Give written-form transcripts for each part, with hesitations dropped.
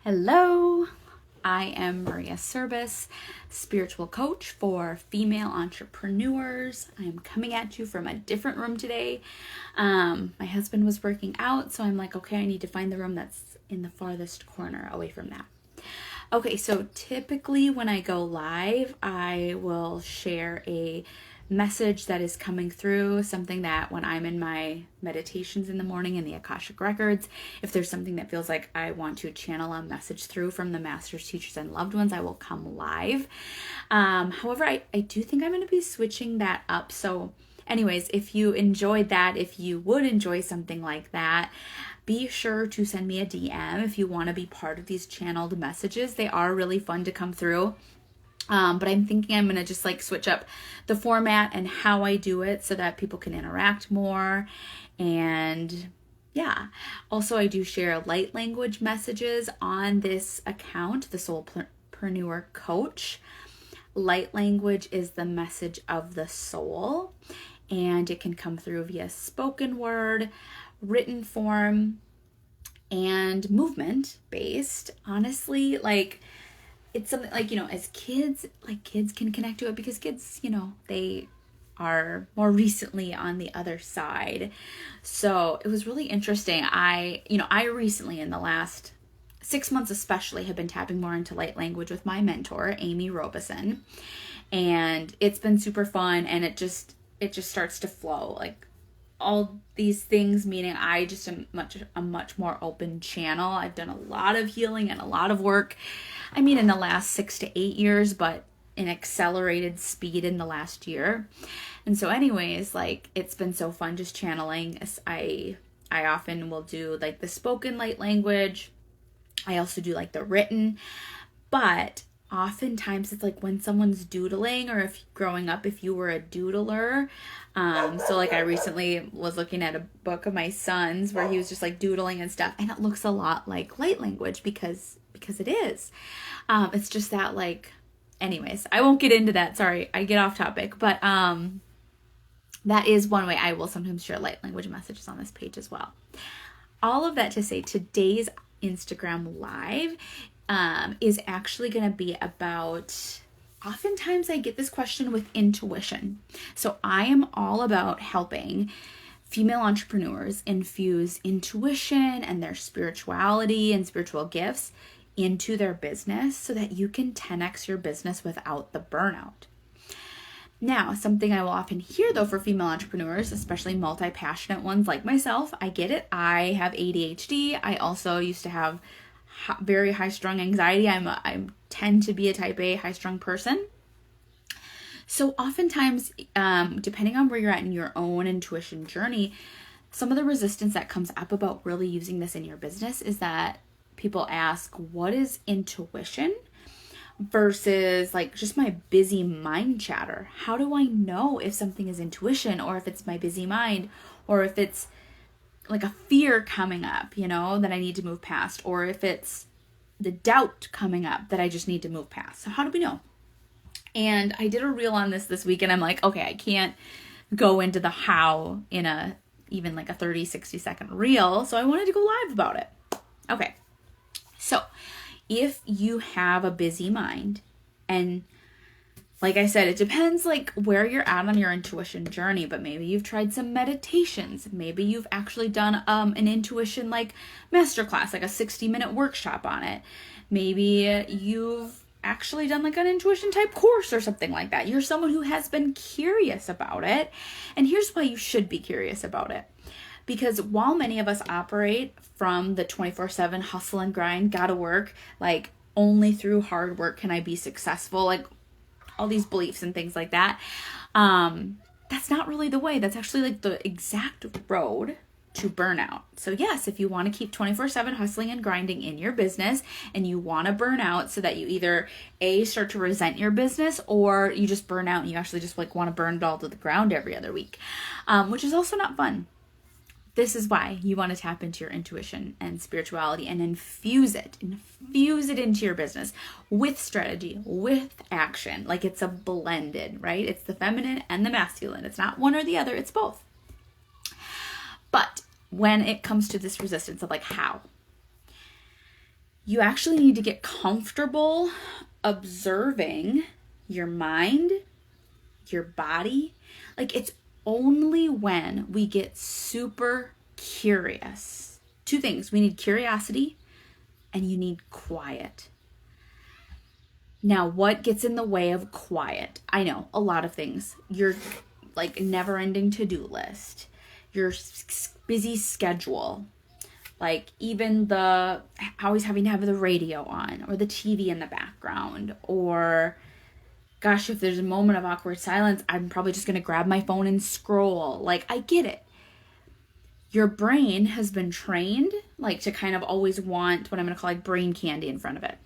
Hello, I am Maria Service, spiritual coach for female entrepreneurs. I'm coming at you from a different room today. My husband was working out, so I'm like, okay, I need to find the room that's in the farthest corner away from that. Okay, so typically when I go live, I will share a message that is coming through, something that when I'm in my meditations in the morning in the Akashic Records, if there's something that feels like I want to channel a message through from the masters, teachers, and loved ones, I will come live. However, I do think I'm going to be switching that up. So anyways, if you enjoyed that, if you would enjoy something like that, be sure to send me a DM if you want to be part of these channeled messages. They are really fun to come through. But I'm thinking I'm going to just like switch up the format and how I do it so that people can interact more. And yeah, also I do share light language messages on this account, the Soulpreneur Coach. Light language is the message of the soul, and it can come through via spoken word, written form, and movement based. Honestly, like, it's something like, as kids, like kids can connect to it because kids, they are more recently on the other side. So it was really interesting. I recently in the last 6 months especially have been tapping more into light language with my mentor, Amy Robeson. And it's been super fun, and it just starts to flow. Like all these things, meaning I just am a much more open channel. I've done a lot of healing and a lot of work. I mean, in the last 6 to 8 years, but in accelerated speed in the last year. And so anyways, like, it's been so fun just channeling. I often will do like the spoken light language. I also do like the written, but oftentimes it's like when someone's doodling, or if growing up, if you were a doodler. So like I recently was looking at a book of my son's where he was just like doodling and stuff, and it looks a lot like light language because it is. It's just that, like, anyways, I won't get into that. Sorry, I get off topic, but that is one way I will sometimes share light language messages on this page as well. All of that to say, today's Instagram live is actually going to be about, oftentimes I get this question with intuition. So I am all about helping female entrepreneurs infuse intuition and their spirituality and spiritual gifts into their business so that you can 10x your business without the burnout. Now, something I will often hear though for female entrepreneurs, especially multi-passionate ones like myself, I get it. I have ADHD. I also used to have very high-strung anxiety. I tend to be a type A high-strung person. So oftentimes, depending on where you're at in your own intuition journey, some of the resistance that comes up about really using this in your business is that people ask, what is intuition versus like just my busy mind chatter? How do I know if something is intuition, or if it's my busy mind, or if it's like a fear coming up, that I need to move past, or if it's the doubt coming up that I just need to move past? So how do we know? And I did a reel on this week, and I'm like, okay, I can't go into the how in even like a 30, 60 second reel. So I wanted to go live about it. Okay. So if you have a busy mind, and like I said, it depends like where you're at on your intuition journey, but maybe you've tried some meditations. Maybe you've actually done an intuition like masterclass, like a 60-minute workshop on it. Maybe you've actually done like an intuition type course or something like that. You're someone who has been curious about it. And here's why you should be curious about it. Because while many of us operate from the 24/7 hustle and grind, gotta work, like only through hard work can I be successful, like all these beliefs and things like that, that's not really the way. That's actually like the exact road to burnout. So yes, if you want to keep 24/7 hustling and grinding in your business, and you want to burn out so that you either start to resent your business, or you just burn out and you actually just like want to burn it all to the ground every other week, which is also not fun. This is why you want to tap into your intuition and spirituality and infuse it into your business with strategy, with action. Like it's a blended, right? It's the feminine and the masculine. It's not one or the other, it's both. But when it comes to this resistance of like how, you actually need to get comfortable observing your mind, your body. Like, it's only when we get super curious. Two things. We need curiosity and you need quiet. Now, what gets in the way of quiet? I know, a lot of things. Your like never-ending to-do list, your busy schedule, like even the always having to have the radio on or the TV in the background, or gosh, if there's a moment of awkward silence, I'm probably just going to grab my phone and scroll. Like, I get it. Your brain has been trained like to kind of always want what I'm going to call like brain candy in front of it.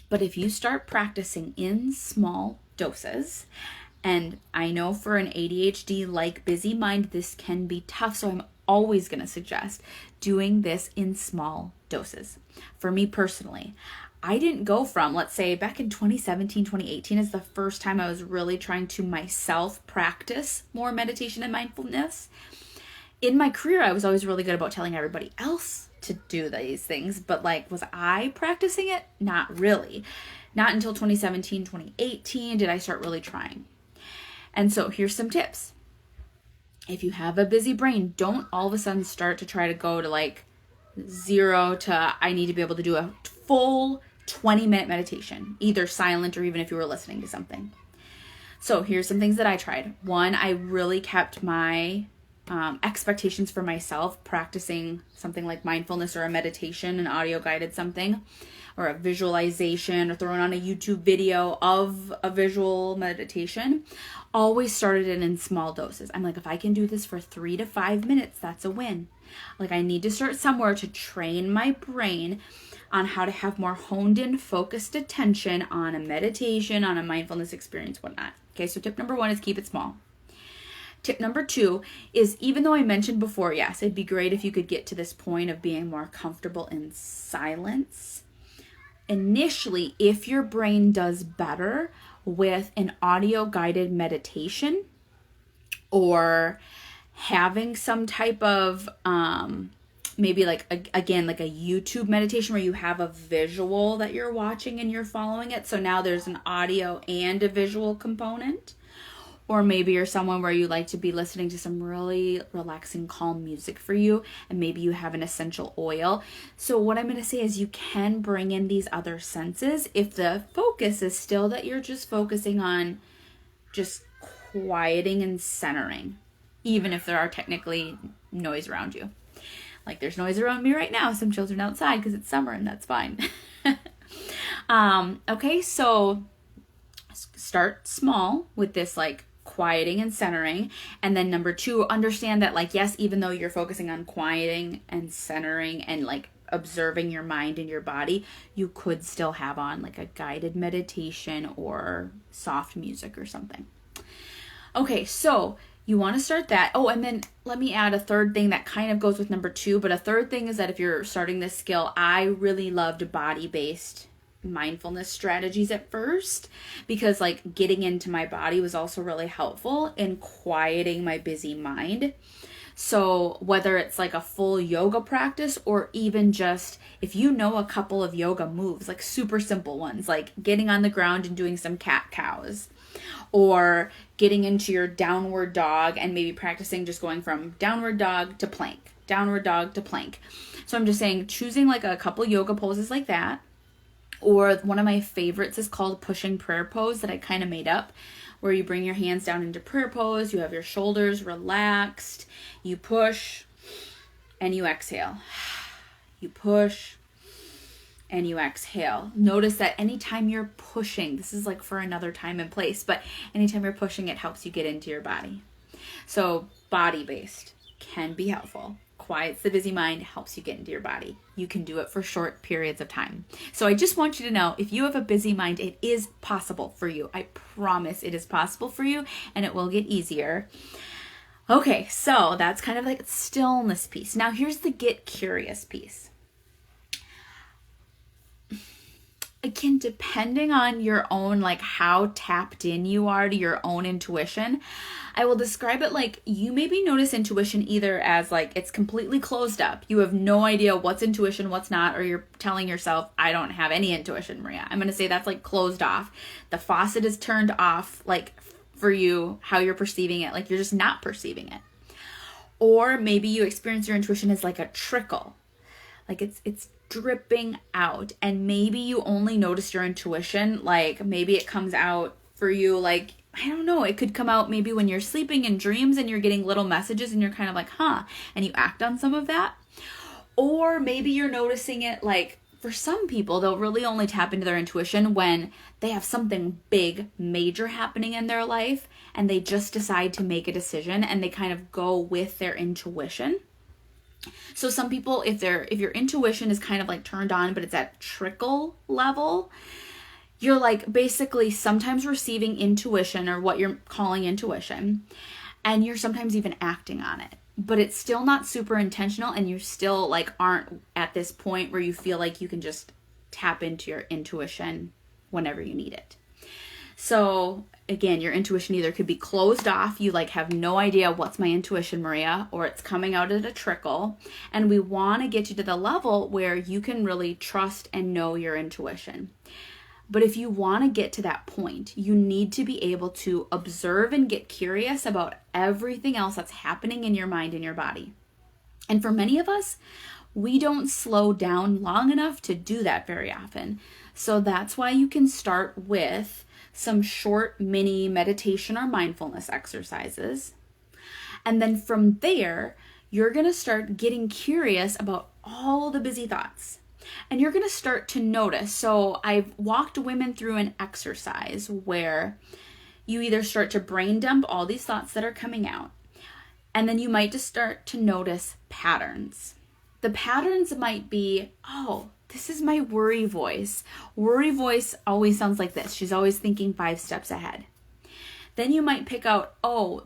But if you start practicing in small doses, and I know for an ADHD like busy mind, this can be tough. So I'm always going to suggest doing this in small doses. For me personally, I didn't go from, let's say back in 2017, 2018 is the first time I was really trying to myself practice more meditation and mindfulness. In my career, I was always really good about telling everybody else to do these things, but like, was I practicing it? Not really. Not until 2017, 2018 did I start really trying. And so here's some tips. If you have a busy brain, don't all of a sudden start to try to go to like 0 to I need to be able to do a full 20-minute meditation, either silent or even if you were listening to something. So here's some things that I tried. One, I really kept my expectations for myself practicing something like mindfulness or a meditation, an audio guided something, or a visualization, or throwing on a YouTube video of a visual meditation. Always started it in small doses. I'm like, if I can do this for 3 to 5 minutes, that's a win. Like, I need to start somewhere to train my brain on how to have more honed in, focused attention on a meditation, on a mindfulness experience, whatnot. Okay, so tip number 1 is keep it small. Tip number 2 is, even though I mentioned before, yes, it'd be great if you could get to this point of being more comfortable in silence. Initially, if your brain does better with an audio guided meditation or having some type of maybe like again like a YouTube meditation where you have a visual that you're watching and you're following it, so now there's an audio and a visual component. Or maybe you're someone where you like to be listening to some really relaxing, calm music for you, and maybe you have an essential oil. So what I'm going to say is you can bring in these other senses if the focus is still that you're just focusing on just quieting and centering, even if there are technically noise around you. Like there's noise around me right now, some children outside because it's summer, and that's fine. Okay, so start small with this like quieting and centering. And then number 2, understand that like, yes, even though you're focusing on quieting and centering and like observing your mind and your body, you could still have on like a guided meditation or soft music or something. Okay, so you want to start that. Oh, and then let me add a third thing that kind of goes with number 2, but a third thing is that if you're starting this skill, I really loved body-based mindfulness strategies at first, because like getting into my body was also really helpful in quieting my busy mind. So whether it's like a full yoga practice or even just if you know a couple of yoga moves, like super simple ones, like getting on the ground and doing some cat cows, or getting into your downward dog and maybe practicing just going from downward dog to plank, downward dog to plank. So I'm just saying, choosing like a couple yoga poses like that. Or one of my favorites is called pushing prayer pose that I kind of made up, where you bring your hands down into prayer pose, you have your shoulders relaxed, you push and you exhale. You push and you exhale. Notice that anytime you're pushing, this is like for another time and place, but anytime you're pushing, it helps you get into your body. So body-based can be helpful. Quiets the busy mind, helps you get into your body. You can do it for short periods of time. So I just want you to know, if you have a busy mind, it is possible for you. I promise it is possible for you, and it will get easier. Okay, so that's kind of like a stillness piece. Now here's the get curious piece. Again, depending on your own, like how tapped in you are to your own intuition, I will describe it like you maybe notice intuition either as like it's completely closed up. You have no idea what's intuition, what's not, or you're telling yourself, I don't have any intuition, Maria. I'm going to say that's like closed off. The faucet is turned off, like for you, how you're perceiving it, like you're just not perceiving it. Or maybe you experience your intuition as like a trickle, like it's dripping out, and maybe you only notice your intuition, like maybe it comes out for you, like I don't know, it could come out maybe when you're sleeping in dreams and you're getting little messages and you're kind of like, and you act on some of that. Or maybe you're noticing it, like for some people, they'll really only tap into their intuition when they have something big, major happening in their life and they just decide to make a decision and they kind of go with their intuition. So some people, if your intuition is kind of like turned on, but it's at trickle level, you're like basically sometimes receiving intuition or what you're calling intuition, and you're sometimes even acting on it, but it's still not super intentional, and you still like aren't at this point where you feel like you can just tap into your intuition whenever you need it. So again, your intuition either could be closed off, you like have no idea what's my intuition, Maria, or it's coming out at a trickle. And we want to get you to the level where you can really trust and know your intuition. But if you want to get to that point, you need to be able to observe and get curious about everything else that's happening in your mind and your body. And for many of us, we don't slow down long enough to do that very often. So that's why you can start with some short mini meditation or mindfulness exercises. And then from there, you're going to start getting curious about all the busy thoughts. And you're going to start to notice. So I've walked women through an exercise where you either start to brain dump all these thoughts that are coming out, and then you might just start to notice patterns. The patterns might be, this is my worry voice. Worry voice always sounds like this. She's always thinking 5 steps ahead. Then you might pick out,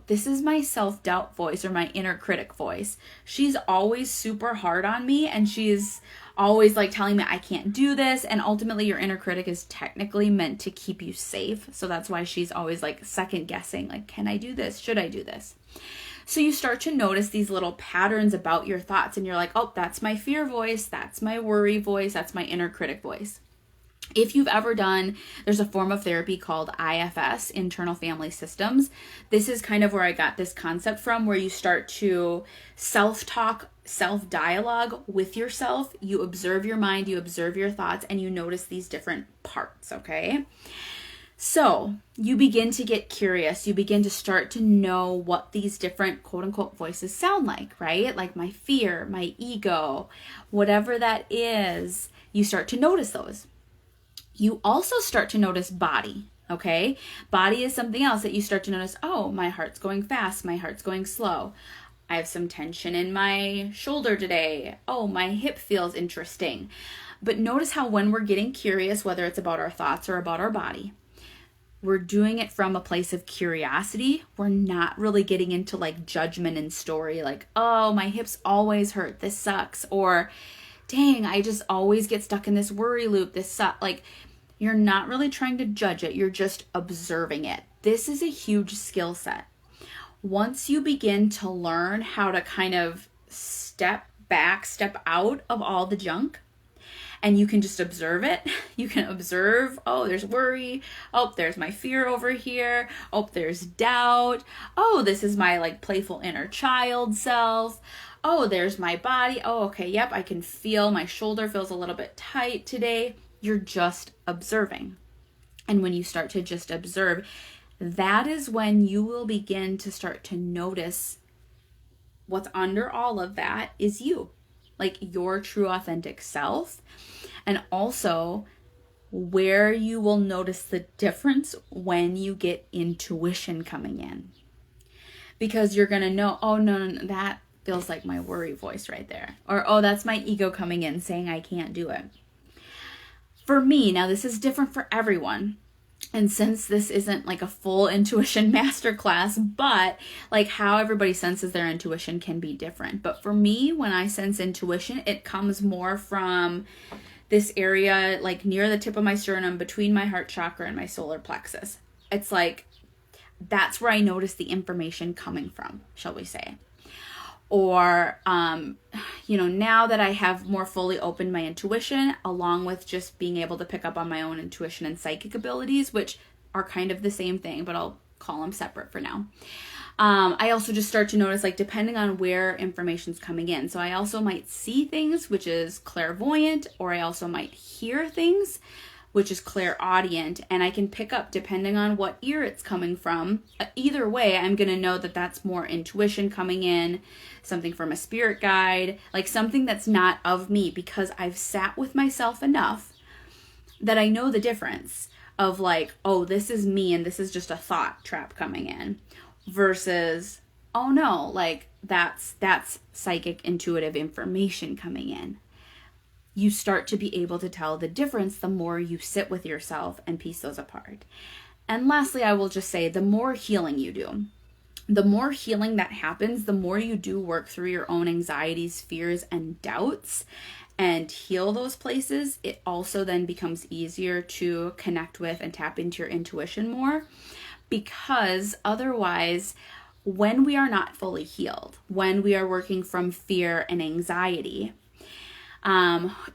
this is my self-doubt voice or my inner critic voice. She's always super hard on me, and she's always like telling me I can't do this. And ultimately your inner critic is technically meant to keep you safe. So that's why she's always like second guessing, like, can I do this? Should I do this? So you start to notice these little patterns about your thoughts, and you're like, that's my fear voice, that's my worry voice, that's my inner critic voice. If you've ever done, there's a form of therapy called IFS, Internal Family Systems. This is kind of where I got this concept from, where you start to self-talk, self-dialogue with yourself. You observe your mind, you observe your thoughts, and you notice these different parts, okay? So you begin to get curious. You begin to start to know what these different quote unquote voices sound like, right? Like my fear, my ego, whatever that is, you start to notice those. You also start to notice body, okay? Body is something else that you start to notice. My heart's going fast. My heart's going slow. I have some tension in my shoulder today. My hip feels interesting. But notice how when we're getting curious, whether it's about our thoughts or about our body, we're doing it from a place of curiosity. We're not really getting into like judgment and story, like, my hips always hurt, this sucks, or dang, I just always get stuck in this worry loop, this sucks. Like, you're not really trying to judge it, you're just observing it. This is a huge skill set. Once you begin to learn how to kind of step back, step out of all the junk, and you can just observe it. You can observe, there's worry. There's my fear over here. There's doubt. This is my like playful inner child self. There's my body. Okay, yep, I can feel my shoulder feels a little bit tight today. You're just observing. And when you start to just observe, that is when you will begin to start to notice what's under all of that is you. Like your true authentic self, and also where you will notice the difference when you get intuition coming in, because you're going to know, no, that feels like my worry voice right there, or that's my ego coming in saying I can't do it. For me, now this is different for everyone. And since this isn't like a full intuition masterclass, but like how everybody senses their intuition can be different. But for me, when I sense intuition, it comes more from this area like near the tip of my sternum between my heart chakra and my solar plexus. It's like, that's where I notice the information coming from, shall we say. Or, now that I have more fully opened my intuition, along with just being able to pick up on my own intuition and psychic abilities, which are kind of the same thing, but I'll call them separate for now. I also just start to notice, like, depending on where information's coming in. So I also might see things, which is clairvoyant, or I also might hear things, which is clairaudient, and I can pick up depending on what ear it's coming from. Either way, I'm going to know that that's more intuition coming in, something from a spirit guide, like something that's not of me, because I've sat with myself enough that I know the difference of like, oh, this is me and this is just a thought trap coming in, versus, oh no, like that's psychic intuitive information coming in. You start to be able to tell the difference the more you sit with yourself and piece those apart. And lastly, I will just say, the more healing you do, the more healing that happens, the more you do work through your own anxieties, fears, and doubts and heal those places, it also then becomes easier to connect with and tap into your intuition more. Because otherwise, when we are not fully healed, when we are working from fear and anxiety,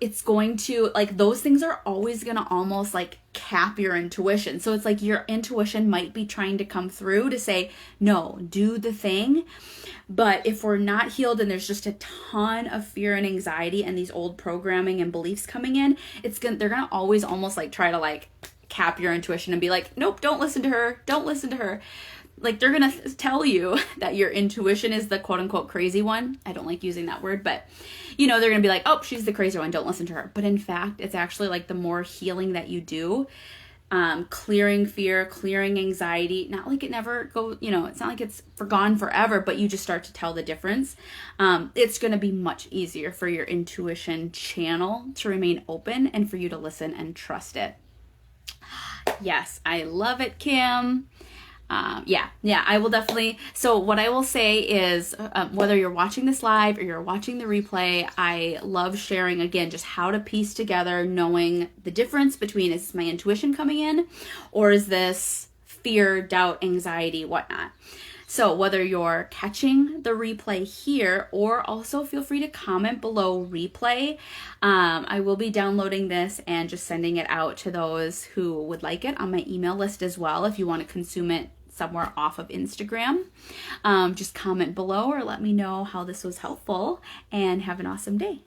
it's going to, like, those things are always going to almost like cap your intuition. So it's like your intuition might be trying to come through to say, no, do the thing. But if we're not healed and there's just a ton of fear and anxiety and these old programming and beliefs coming in, they're going to always almost like try to like cap your intuition and be like, nope, don't listen to her. Don't listen to her. Like, they're going to tell you that your intuition is the quote unquote crazy one. I don't like using that word, but they're going to be like, oh, she's the crazy one. Don't listen to her. But in fact, it's actually like the more healing that you do, clearing fear, clearing anxiety, not like it never go, it's not like it's gone forever, but you just start to tell the difference. It's going to be much easier for your intuition channel to remain open and for you to listen and trust it. Yes, I love it, Kim. I will definitely. So what I will say is, whether you're watching this live or you're watching the replay, I love sharing, again, just how to piece together, knowing the difference between, is my intuition coming in, or is this fear, doubt, anxiety, whatnot. So whether you're catching the replay here, or also feel free to comment below replay. I will be downloading this and just sending it out to those who would like it on my email list as well. If you want to consume it somewhere off of Instagram, just comment below or let me know how this was helpful, and have an awesome day.